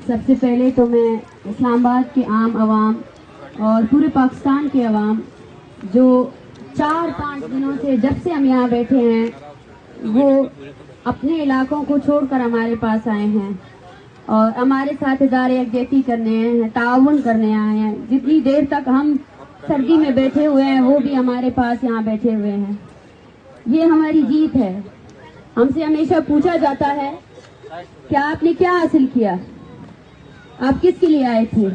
سب سے پہلے تو میں اسلام آباد کے عام عوام اور پورے پاکستان کے عوام جو 4-5 دنوں سے جب سے ہم یہاں بیٹھے ہیں وہ اپنے علاقوں کو چھوڑ کر ہمارے پاس آئے ہیں اور ہمارے ساتھ ادارے یکجہتی کرنے ہیں، تعاون کرنے آئے ہیں. جتنی دیر تک ہم سردی میں بیٹھے ہوئے ہیں وہ بھی ہمارے پاس یہاں بیٹھے ہوئے ہیں. یہ ہماری جیت ہے. ہم سے ہمیشہ پوچھا جاتا ہے کہ آپ نے کیا حاصل کیا، آپ کس کے لیے آئے تھے.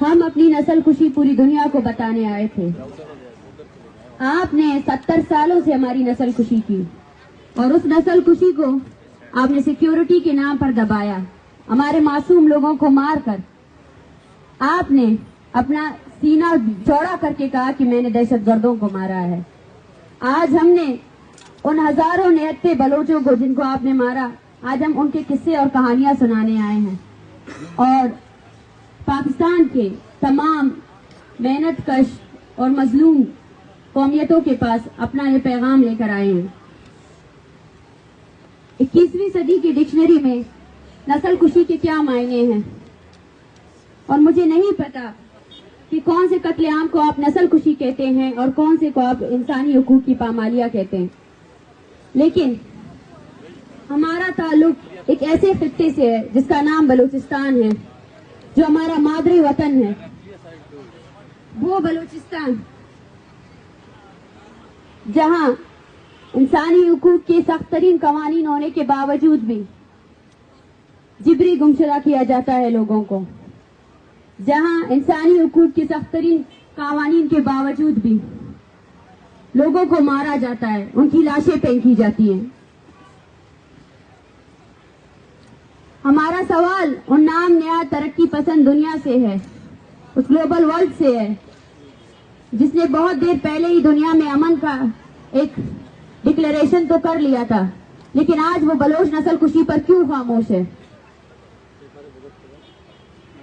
ہم اپنی نسل کشی پوری دنیا کو بتانے آئے تھے. آپ نے 70 سالوں سے ہماری نسل کشی کی اور اس نسل کشی کو آپ نے سیکیورٹی کے نام پر دبایا. ہمارے معصوم لوگوں کو مار کر آپ نے اپنا سینہ چوڑا کر کے کہا کہ میں نے دہشت گردوں کو مارا ہے. آج ہم نے ان ہزاروں نہتے بلوچوں کو جن کو آپ نے مارا، آج ہم ان کے قصے اور کہانیاں سنانے آئے ہیں اور پاکستان کے تمام محنت کش اور مظلوم قومیتوں کے پاس اپنا یہ پیغام لے کر آئے ہیں. 21ویں صدی کی ڈکشنری میں نسل کشی کے کیا معنی ہیں اور مجھے نہیں پتا کہ کون سے قتل عام کو آپ نسل کشی کہتے ہیں اور کون سے کو آپ انسانی حقوق کی پامالیاں کہتے ہیں. لیکن ہمارا تعلق ایک ایسے خطے سے ہے جس کا نام بلوچستان ہے، جو ہمارا مادری وطن ہے. وہ بلوچستان جہاں انسانی حقوق کے سخت ترین قوانین ہونے کے باوجود بھی جبری گمشدہ کیا جاتا ہے لوگوں کو، جہاں انسانی حقوق کے سخت ترین قوانین کے باوجود بھی لوگوں کو مارا جاتا ہے، ان کی لاشیں پھینکی جاتی ہیں. ہمارا سوال ان نام نہاد ترقی پسند دنیا سے ہے، اس گلوبل ورلڈ سے ہے جس نے بہت دیر پہلے ہی دنیا میں امن کا ایک ڈکلیریشن تو کر لیا تھا، لیکن آج وہ بلوچ نسل کشی پر کیوں خاموش ہے؟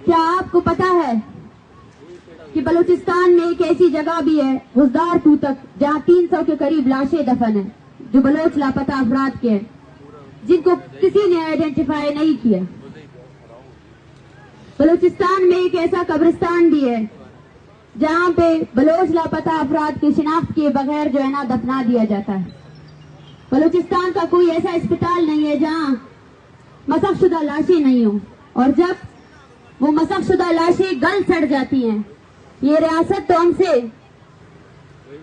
کیا آپ کو پتا ہے کہ بلوچستان میں ایک ایسی جگہ بھی ہے غزدار توتک جہاں 300 کے قریب لاشیں دفن ہیں جو بلوچ لاپتہ افراد کے ہیں، جن کو کسی نے آئیڈینٹیفائی نہیں کیا. بلوچستان میں ایک ایسا قبرستان بھی ہے جہاں پہ بلوچ لاپتہ افراد کی شناخت کیے بغیر جو ہے نا دفنا دیا جاتا ہے. بلوچستان کا کوئی ایسا اسپتال نہیں ہے جہاں مسخ شدہ لاشیں نہیں ہوں، اور جب وہ مسخ شدہ لاشیں گل سڑ جاتی ہیں، یہ ریاست تو ہم سے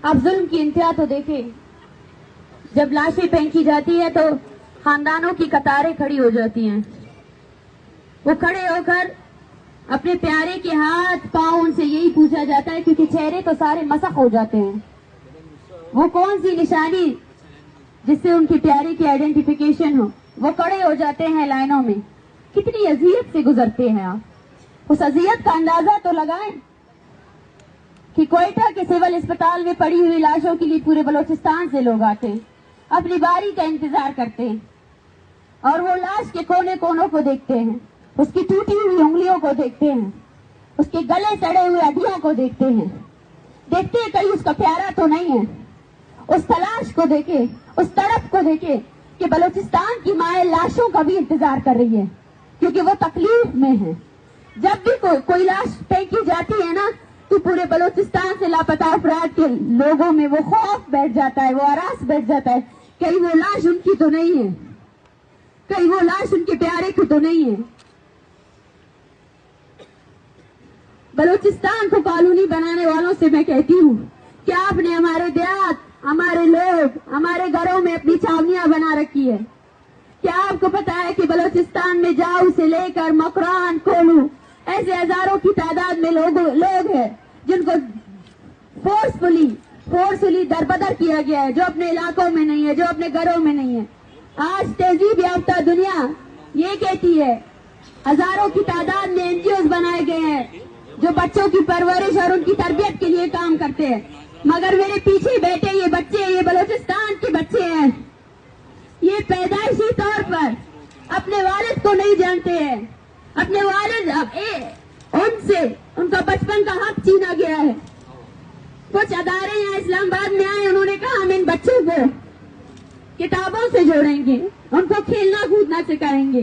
اب ظلم کی انتہا تو دیکھے. جب لاشیں پھینکی جاتی ہے تو خاندانوں کی قطاریں کھڑی ہو جاتی ہیں، وہ کھڑے ہو کر اپنے پیارے کے ہاتھ پاؤں ان سے یہی پوچھا جاتا ہے، کیونکہ چہرے تو سارے مسخ ہو جاتے ہیں، وہ کون سی نشانی جس سے ان کی پیارے کی آئیڈینٹیفیکیشن ہو. وہ کھڑے ہو جاتے ہیں لائنوں میں. کتنی اذیت سے گزرتے ہیں آپ. اس اذیت کا اندازہ تو لگائیں کہ کوئٹہ کے سول اسپتال میں پڑی ہوئی لاشوں کے لیے پورے بلوچستان سے لوگ آتے ہیں، اپنی باری کا انتظار کرتے ہیں اور وہ لاش کے کونے کونوں کو دیکھتے ہیں، اس کی ٹوٹی ہوئی انگلیوں کو دیکھتے ہیں، اس کے گلے سڑے ہوئے ہڈیوں کو دیکھتے ہیں، دیکھتے ہیں کہیں اس کا پیارا تو نہیں ہے. اس تلاش کو دیکھے، اس تڑپ کو دیکھے کہ بلوچستان کی مائیں لاشوں کا بھی انتظار کر رہی ہے کیونکہ وہ تکلیف میں ہے. جب بھی کوئی لاش پھینکی جاتی ہے نا تو پورے بلوچستان سے لاپتہ افراد کے لوگوں میں وہ خوف بیٹھ جاتا ہے، وہ ہراس بیٹھ جاتا ہے، کہیں وہ لاش ان کی تو نہیں ہے، کہیں وہ لاش ان کے پیارے کی تو نہیں ہے. بلوچستان کو قانونی بنانے والوں سے میں کہتی ہوں کہ آپ نے ہمارے دیہات، ہمارے لوگ، ہمارے گھروں میں اپنی چھاونیاں بنا رکھی ہے. کیا آپ کو پتا ہے کہ بلوچستان میں جاؤ سے لے کر مکران، کولو ایسے ہزاروں کی تعداد میں لوگ ہیں جن کو فورسفلی دربدر کیا گیا ہے، جو اپنے علاقوں میں نہیں ہے، جو اپنے گھروں میں نہیں ہے. آج تہذیب یافتہ دنیا یہ کہتی ہے، ہزاروں کی تعداد میں NGOs بنائے گئے ہیں جو بچوں کی پرورش اور ان کی تربیت کے لیے کام کرتے ہیں، مگر میرے پیچھے بیٹھے یہ بچے، یہ بلوچستان کے بچے ہیں، یہ پیدائشی طور پر اپنے والد کو نہیں جانتے ہیں. اپنے والد ان سے ان کا بچپن کا حق چھینا گیا ہے. کچھ ادارے یہاں اسلام آباد میں آئے، انہوں نے کہا ہم ان بچوں کو کتابوں سے جوڑیں گے، ان کو کھیلنا کودنا سکھائیں گے،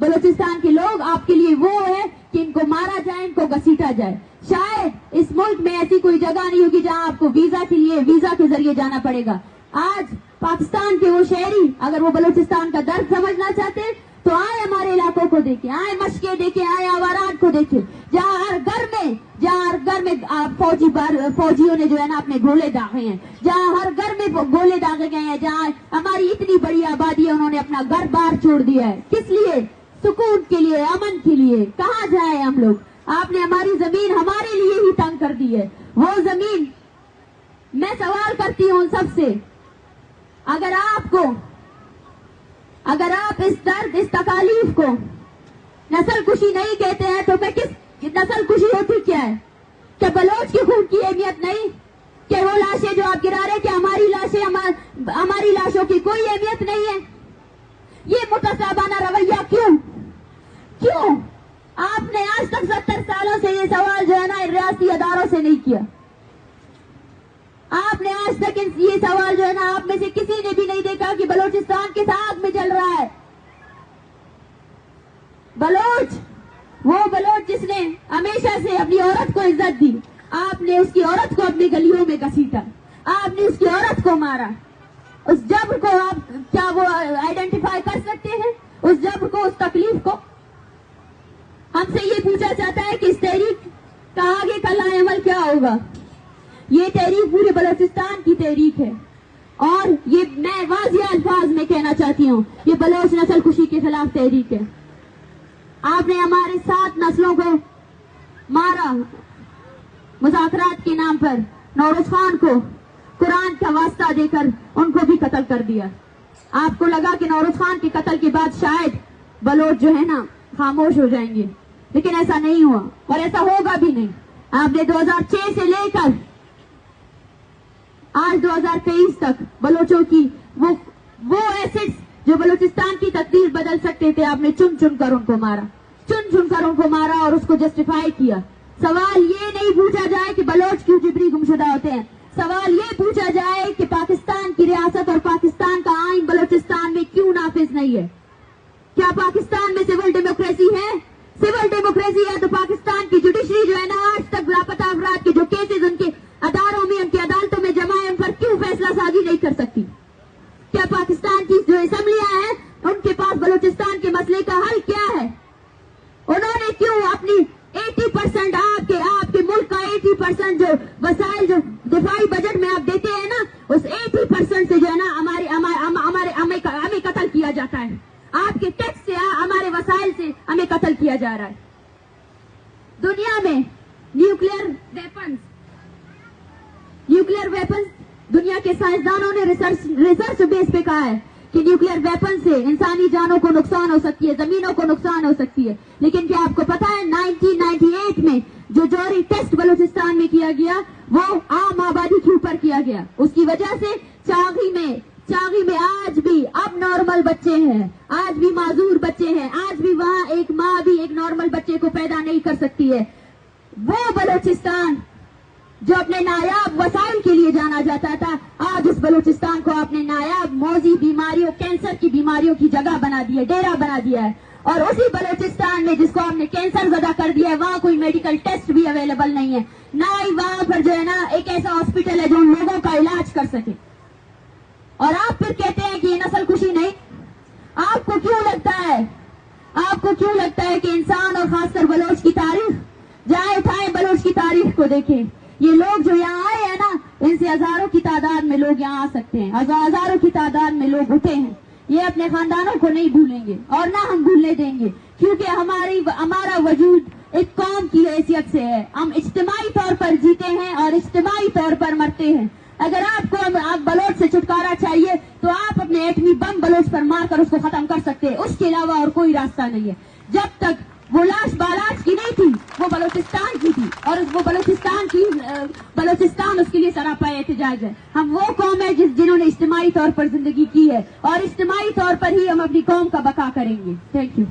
بلوچستان کے لوگ آپ کے لیے وہ ہے کہ ان کو مارا جائے, ان کو گھسیٹا جائے. شاید اس ملک میں ایسی کوئی جگہ نہیں ہوگی جہاں آپ کو ویزا کے ذریعے جانا پڑے گا. آج پاکستان کے وہ شہری اگر وہ بلوچستان کا درد سمجھنا چاہتے ہیں تو آئے ہمارے علاقوں کو دیکھیں, آئے مشقیں دیکھیں, آئے آوارات کو دیکھیں, جہاں ہر گھر میں فوجیوں نے جو ہے نا اپنے گولے داغے ہیں, جہاں ہر گھر میں گولے داغے گئے ہیں, جہاں ہماری اتنی بڑی آبادی ہے انہوں نے اپنا گھر بار چھوڑ دیا ہے. کس لیے؟ سکون کے لیے, امن کے لیے. کہاں جائیں ہم لوگ؟ آپ نے ہماری زمین ہمارے لیے ہی تنگ کر دی ہے. وہ زمین, میں سوال کرتی ہوں سب سے, اگر آپ اس درد, اس تکالیف کو نسل کشی نہیں کہتے ہیں تو میں کس نسل کشی ہوتی کیا ہے؟ کیا بلوچ کے خون کی اہمیت نہیں؟ کہ وہ لاشیں جو آپ گرا رہے, کہ ہماری لاشوں کی کوئی اہمیت نہیں ہے؟ یہ متصابانہ رویہ کیوں؟ آپ نے آج تک 70 سالوں سے یہ سوال جو ہے نا ریاستی اداروں سے نہیں کیا. آپ نے آج تک یہ سوال جو ہے نا آپ میں سے کسی نے بھی نہیں دیکھا کہ بلوچستان کس آگ میں جل رہا ہے. وہ بلوچ جس نے ہمیشہ سے اپنی عورت کو عزت دی, آپ نے اس کی عورت کو اپنی گلیوں میں گھسیٹا, آپ نے اس کی عورت کو مارا. اس جبر کو آپ کیا وہ آئیڈینٹیفائی کر سکتے ہیں؟ اس جبر کو, اس تکلیف کو؟ ہم سے یہ پوچھا جاتا ہے کہ اس تحریک کا آگے کا لائحہ عمل کیا ہوگا. یہ تحریک پورے بلوچستان کی تحریک ہے, اور یہ میں واضح الفاظ میں کہنا چاہتی ہوں, یہ بلوچ نسل کشی کے خلاف تحریک ہے. آپ نے ہمارے 7 نسلوں کو مارا مذاکرات کے نام پر. نوروز خان کو قرآن کا واسطہ دے کر ان کو بھی قتل کر دیا. آپ کو لگا کہ نوروز خان کے قتل کے بعد شاید بلوچ جو ہے نا خاموش ہو جائیں گے, لیکن ایسا نہیں ہوا اور ایسا ہوگا بھی نہیں. آپ نے 2006 سے لے کر آج 2023 تک بلوچوں کی وہ ایسٹس جو بلوچستان کی تقدیر بدل سکتے تھے, آپ نے چن کر ان کو مارا اور اس کو جسٹیفائی کیا. سوال یہ نہیں پوچھا جائے کہ بلوچ کیوں جبری گمشدہ ہوتے ہیں, سوال یہ پوچھا جائے کہ پاکستان کی ریاست اور پاکستان کا آئین بلوچستان میں کیوں نافذ نہیں ہے. کیا پاکستان میں سول ڈیموکریسی ہے؟ سول ڈیموکریسی ہے تو پاکستان کی جوڈیشری جو ہے نا آج تک لاپتہ افراد کے جو کیسز ان کے اداروں میں, ان کی عدالتوں میں جمع ہیں, ان پر کیوں فیصلہ سازی نہیں کر سکتی؟ کیا پاکستان کی جو اسمبلیاں ہیں ان کے پاس بلوچستان کے مسئلے کا حل کیا ہے؟ انہوں نے کیوں اپنی 80% آپ کے ملک کا 80% جو وسائل جو دفاعی بجٹ میں آپ دیتے ہیں نا, اس 80% سے جو ہے نا ہمیں قتل کیا جاتا ہے. آپ کے ٹیکس سے, ہمارے وسائل سے ہمیں قتل کیا جا رہا ہے. دنیا میں نیوکلیئر ویپنز دنیا کے سائنسدانوں نے ریسرچ بیس پہ کہا ہے کہ نیوکلیئر ویپن سے انسانی جانوں کو نقصان ہو سکتی ہے, زمینوں کو نقصان ہو سکتی ہے. لیکن کیا آپ کو پتا ہے 1998 میں جو جوہری ٹیسٹ بلوچستان میں کیا گیا وہ عام آبادی کے اوپر کیا گیا. اس کی وجہ سے چاغی میں آج بھی اب نارمل بچے ہیں, آج بھی معذور بچے ہیں, آج بھی وہاں ایک ماں بھی ایک نارمل بچے کو پیدا نہیں کر سکتی ہے. وہ بلوچستان جو اپنے نایاب وسائل کے لیے جانا جاتا تھا, آج اس بلوچستان کو اپنے نایاب موذی بیماریوں, کینسر کی بیماریوں کی جگہ بنا دی ہے, ڈیرا بنا دیا ہے. اور اسی بلوچستان میں جس کو ہم نے کینسر زدہ کر دیا ہے, وہاں کوئی میڈیکل ٹیسٹ بھی اویلیبل نہیں ہے, نہ ہی وہاں پر جو ہے نا ایک ایسا ہاسپٹل ہے جو ان لوگوں کا علاج کر سکے. اور آپ پھر کہتے ہیں کہ یہ نسل کشی نہیں. آپ کو کیوں لگتا ہے کہ انسان اور خاص کر بلوچ کی تاریخ, جائیں اٹھائیں بلوچ کی تاریخ کو دیکھیں. یہ لوگ جو یہاں آئے ہیں نا, ان سے ہزاروں کی تعداد میں لوگ یہاں آ سکتے ہیں, ہزاروں کی تعداد میں لوگ اٹھے ہیں. یہ اپنے خاندانوں کو نہیں بھولیں گے اور نہ ہم بھولنے دیں گے, کیونکہ ہمارا وجود ایک قوم کی حیثیت سے ہے. ہم اجتماعی طور پر جیتے ہیں اور اجتماعی طور پر مرتے ہیں. اگر آپ کو بلوچ سے چھٹکارا چاہیے تو آپ اپنے ایٹمی بم بلوچ پر مار کر اس کو ختم کر سکتے ہیں, اس کے علاوہ اور کوئی راستہ نہیں ہے. جب تک وہ لاش بالاچ کی نہیں تھی, وہ بلوچستان کی تھی, اور وہ بلوچستان اس کے لیے سراپا احتجاج ہے. ہم وہ قوم ہے جنہوں نے اجتماعی طور پر زندگی کی ہے, اور اجتماعی طور پر ہی ہم اپنی قوم کا بقا کریں گے. Thank you.